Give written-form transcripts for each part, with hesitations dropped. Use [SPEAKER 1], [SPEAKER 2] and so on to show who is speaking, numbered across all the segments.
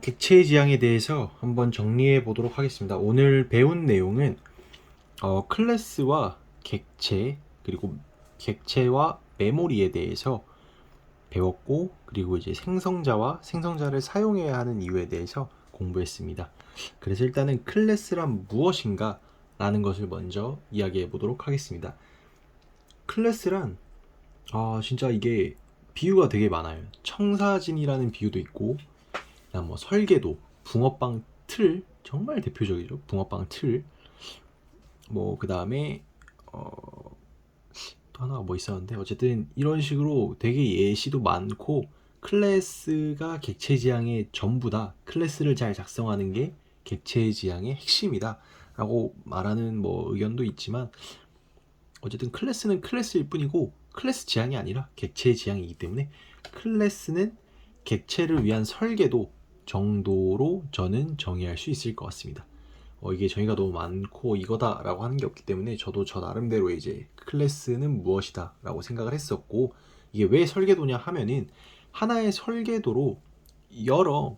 [SPEAKER 1] 객체 지향에 대해서 한번 정리해 보도록 하겠습니다. 오늘 배운 내용은 클래스와 객체 그리고 객체와 메모리에 대해서 배웠고, 그리고 이제 생성자와 생성자를 사용해야 하는 이유에 대해서 공부했습니다. 그래서 일단은 클래스란 무엇인가 라는 것을 먼저 이야기해 보도록 하겠습니다. 클래스란 진짜 이게 비유가 되게 많아요. 청사진이라는 비유도 있고, 그다음 뭐 설계도, 붕어빵 틀 정말 대표적이죠. 붕어빵 틀. 뭐 그다음에 또 하나가 뭐 있었는데, 어쨌든 이런 식으로 되게 예시도 많고, 클래스가 객체 지향의 전부다. 클래스를 잘 작성하는 게 객체 지향의 핵심이다. 라고 말하는 뭐 의견도 있지만, 어쨌든 클래스는 클래스일 뿐이고 클래스 지향이 아니라 객체 지향이기 때문에 클래스는 객체를 위한 설계도 정도로 저는 정의할 수 있을 것 같습니다. 이게 정의가 너무 많고 이거다라고 하는 게 없기 때문에 저도 저 나름대로 이제 클래스는 무엇이다라고 생각을 했었고, 이게 왜 설계도냐 하면은 하나의 설계도로 여러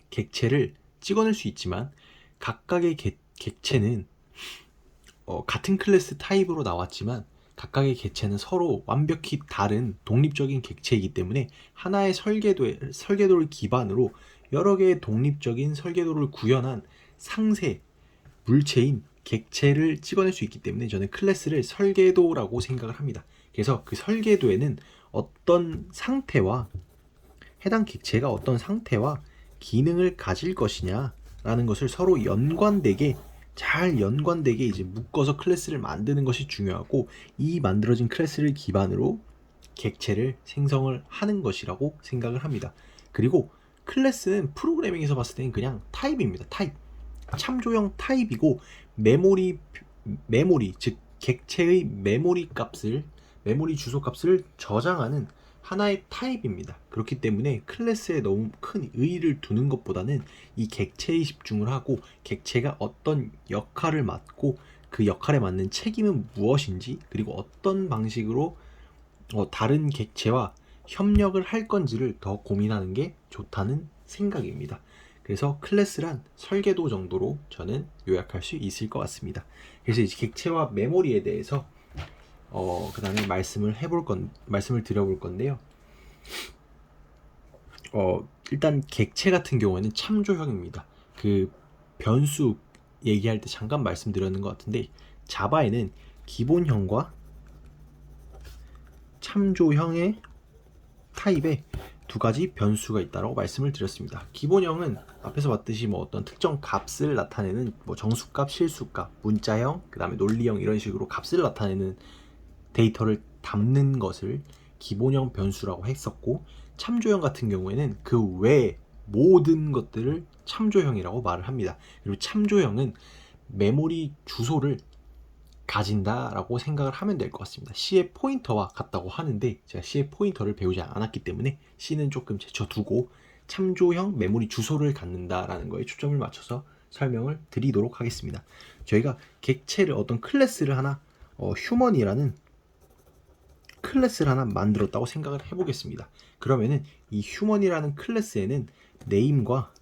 [SPEAKER 1] 객체를 찍어낼 수 있지만, 각각의 객체는 같은 클래스 타입으로 나왔지만 각각의 객체는 서로 완벽히 다른 독립적인 객체이기 때문에 하나의 설계도를 기반으로 여러 개의 독립적인 설계도를 구현한 상세 물체인 객체를 찍어낼 수 있기 때문에 저는 클래스를 설계도라고 생각을 합니다. 그래서 그 설계도에는 어떤 상태와 해당 객체가 어떤 상태와 기능을 가질 것이냐라는 것을 서로 잘 연관되게 이제 묶어서 클래스를 만드는 것이 중요하고, 이 만들어진 클래스를 기반으로 객체를 생성을 하는 것이라고 생각을 합니다. 그리고 클래스는 프로그래밍에서 봤을 때는 그냥 타입입니다. 타입. 참조형 타입이고, 메모리 즉 객체의 메모리 주소 값을 저장하는 하나의 타입입니다. 그렇기 때문에 클래스에 너무 큰 의의를 두는 것보다는 이 객체에 집중을 하고, 객체가 어떤 역할을 맡고 그 역할에 맞는 책임은 무엇인지, 그리고 어떤 방식으로 다른 객체와 협력을 할 건지를 더 고민하는 게 좋다는 생각입니다. 그래서 클래스란 설계도 정도로 저는 요약할 수 있을 것 같습니다. 그래서 이제 객체와 메모리에 대해서 그 다음에 말씀을 드려볼 건데요. 일단 객체 같은 경우에는 참조형입니다. 그 변수 얘기할 때 잠깐 말씀드렸는 것 같은데, 자바에는 기본형과 참조형의 타입에 두 가지 변수가 있다고 말씀을 드렸습니다. 기본형은 앞에서 봤듯이 뭐 어떤 특정 값을 나타내는 뭐 정수값, 실수값, 문자형, 그 다음에 논리형 이런 식으로 값을 나타내는 데이터를 담는 것을 기본형 변수라고 했었고, 참조형 같은 경우에는 그 외 모든 것들을 참조형이라고 말을 합니다. 그리고 참조형은 메모리 주소를 가진다라고 생각을 하면 될 것 같습니다. C의 포인터와 같다고 하는데, 제가 C의 포인터를 배우지 않았기 때문에 C는 조금 제쳐두고 참조형 메모리 주소를 갖는다라는 거에 초점을 맞춰서 설명을 드리도록 하겠습니다. 저희가 객체를 어떤 클래스를 하나 휴먼이라는 클래스를 하나 만들었다고 생각을 해보겠습니다. 그러면은 이 휴먼이라는 클래스에는 네임과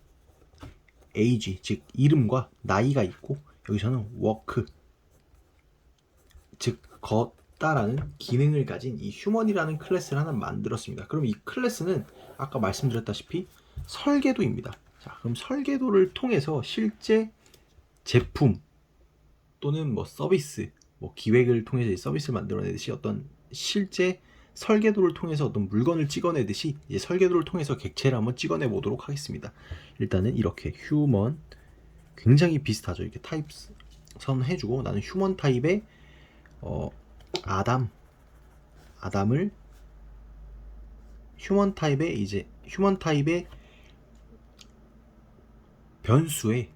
[SPEAKER 1] 에이지, 즉 이름과 나이가 있고, 여기서는 워크, 즉 걷다라는 기능을 가진 이 휴먼이라는 클래스를 하나 만들었습니다. 그럼 이 클래스는 아까 말씀드렸다시피 설계도입니다. 자, 그럼 설계도를 통해서 실제 제품 또는 뭐 서비스, 뭐 기획을 통해서 서비스를 만들어내듯이 어떤 실제 설계도를 통해서 어떤 물건을 찍어내듯이 이제 설계도를 통해서 객체를 한번 찍어내 보도록 하겠습니다. 일단은 이렇게 휴먼, 굉장히 비슷하죠. 이렇게 타입 선 해주고, 나는 휴먼 타입의 아담을 휴먼 타입의 변수에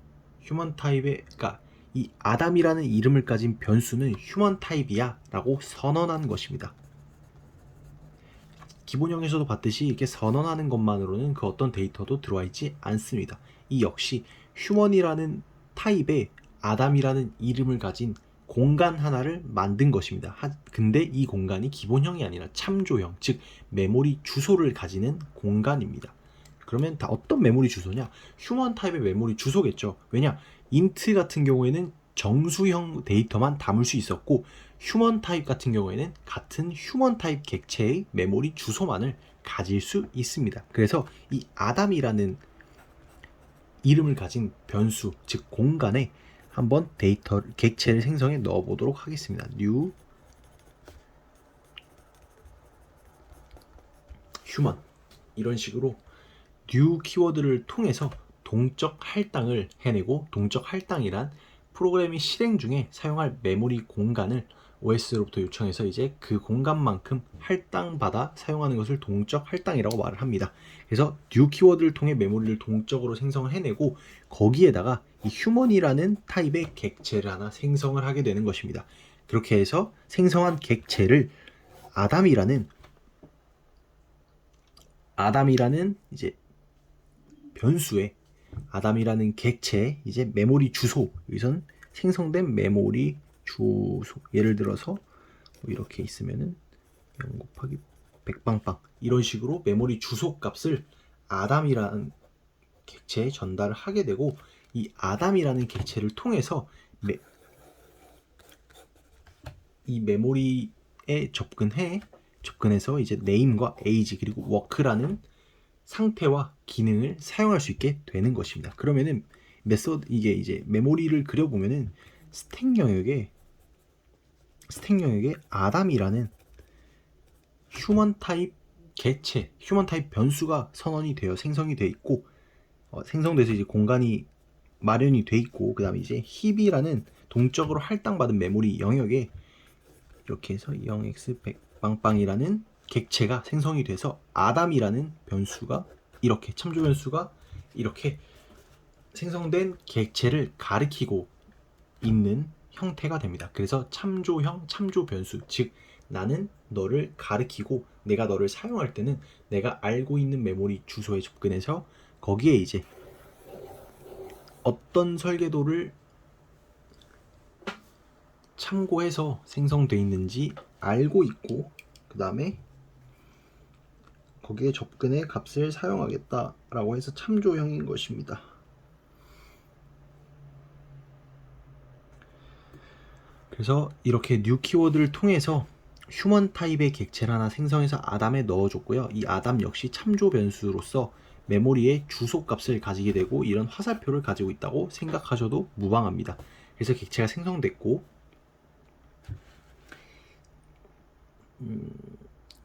[SPEAKER 1] 그러니까 이 아담이라는 이름을 가진 변수는 휴먼 타입이야 라고 선언한 것입니다. 기본형에서도 봤듯이 이렇게 선언하는 것만으로는 그 어떤 데이터도 들어와 있지 않습니다. 이 역시 휴먼이라는 타입의 아담이라는 이름을 가진 공간 하나를 만든 것입니다. 근데 이 공간이 기본형이 아니라 참조형, 즉 메모리 주소를 가지는 공간입니다. 그러면 다 어떤 메모리 주소냐? 휴먼 타입의 메모리 주소겠죠. 왜냐? 인트 같은 경우에는 정수형 데이터만 담을 수 있었고 휴먼 타입 같은 경우에는 같은 휴먼 타입 객체의 메모리 주소만을 가질 수 있습니다. 그래서 이 아담이라는 이름을 가진 변수, 즉 공간에 한번 데이터 객체를 생성해 넣어 보도록 하겠습니다. new human 이런 식으로 new 키워드를 통해서 동적 할당을 해내고, 동적 할당이란 프로그램이 실행 중에 사용할 메모리 공간을 OS로부터 요청해서 이제 그 공간만큼 할당받아 사용하는 것을 동적 할당이라고 말을 합니다. 그래서 new 키워드를 통해 메모리를 동적으로 생성을 해내고 거기에다가 이 휴먼이라는 타입의 객체를 하나 생성을 하게 되는 것입니다. 그렇게 해서 생성한 객체를 아담이라는 이제 변수에 아담이라는 객체의 이제 메모리 주소, 여기선 생성된 메모리 주소, 예를 들어서 뭐 이렇게 있으면은 0 곱하기 100빵빵 이런 식으로 메모리 주소 값을 아담이라는 객체에 전달을 하게 되고, 이 아담이라는 객체를 통해서 이 메모리에 접근해서 이제 name과 age 그리고 work라는 상태와 기능을 사용할 수 있게 되는 것입니다. 그러면은 메소드, 이게 이제 메모리를 그려보면은 스택 영역에 아담이라는 휴먼 타입 객체, 휴먼 타입 변수가 선언이 되어 생성이 되어 있고, 생성돼서 이제 공간이 마련이 돼 있고, 그 다음에 이제 힙이라는 동적으로 할당받은 메모리 영역에 이렇게 해서 0x 100빵빵이라는 객체가 생성이 돼서 아담이라는 변수가 이렇게 참조 변수가 이렇게 생성된 객체를 가리키고 있는 형태가 됩니다. 그래서 참조형 참조 변수, 즉 나는 너를 가리키고 내가 너를 사용할 때는 내가 알고 있는 메모리 주소에 접근해서 거기에 이제 어떤 설계도를 참고해서 생성되어 있는지 알고 있고, 그 다음에 거기에 접근해 값을 사용하겠다라고 해서 참조형인 것입니다. 그래서 이렇게 new 키워드를 통해서 휴먼 타입의 객체를 하나 생성해서 아담에 넣어줬고요. 이 아담 역시 참조 변수로서 메모리의 주소 값을 가지게 되고 이런 화살표를 가지고 있다고 생각하셔도 무방합니다. 그래서 객체가 생성됐고,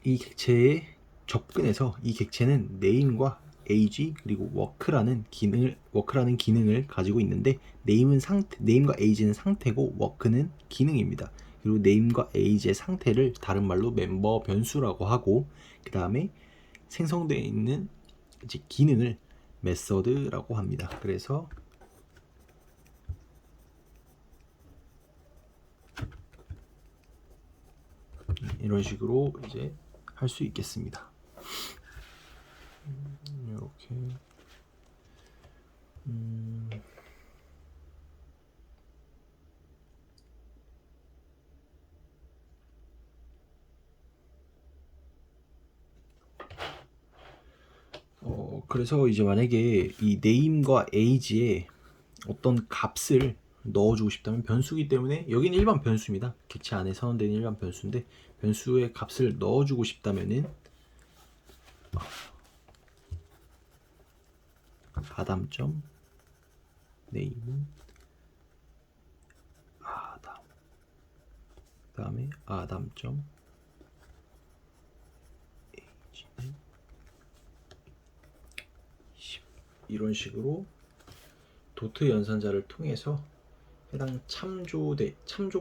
[SPEAKER 1] 이 객체에 접근해서 이 객체는 name과 age 그리고 work라는 기능을 가지고 있는데, name과 age는 상태고 work는 기능입니다. 그리고 name과 age의 상태를 다른 말로 멤버 변수라고 하고, 그 다음에 생성되어 있는 이제 기능을 method라고 합니다. 그래서 이런 식으로 이제 할 수 있겠습니다. 이렇게 그래서 이제 만약에 이 name과 age에 어떤 값을 넣어주고 싶다면, 변수기 때문에 여기는 일반 변수입니다. 객체 안에 선언된 일반 변수인데 변수의 값을 넣어주고 싶다면은 아담점 name 아담, 그 다음에 아담점 age는 10 이런 식으로 도트 연산자를 통해서 해당 참조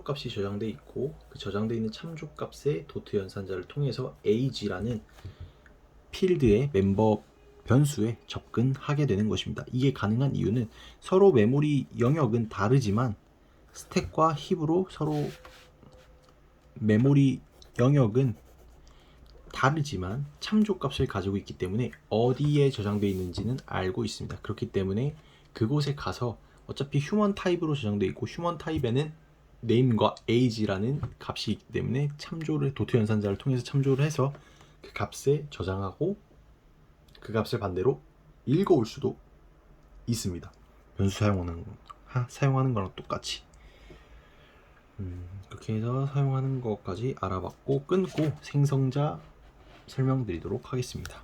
[SPEAKER 1] 값이 저장돼 있고, 그 저장돼 있는 참조 값의 도트 연산자를 통해서 age라는 필드의 멤버 변수에 접근하게 되는 것입니다. 이게 가능한 이유는 서로 메모리 영역은 다르지만 스택과 힙으로 서로 메모리 영역은 다르지만 참조 값을 가지고 있기 때문에 어디에 저장되어 있는지는 알고 있습니다. 그렇기 때문에 그곳에 가서 어차피 휴먼 타입으로 저장되어 있고 휴먼 타입에는 name과 age라는 값이 있기 때문에 도트 연산자를 통해서 참조를 해서 그 값에 저장하고, 그 값을 반대로 읽어올 수도 있습니다. 변수 사용하는 거랑 똑같이. 그렇게 해서 사용하는 것까지 알아봤고 끊고 생성자 설명드리도록 하겠습니다.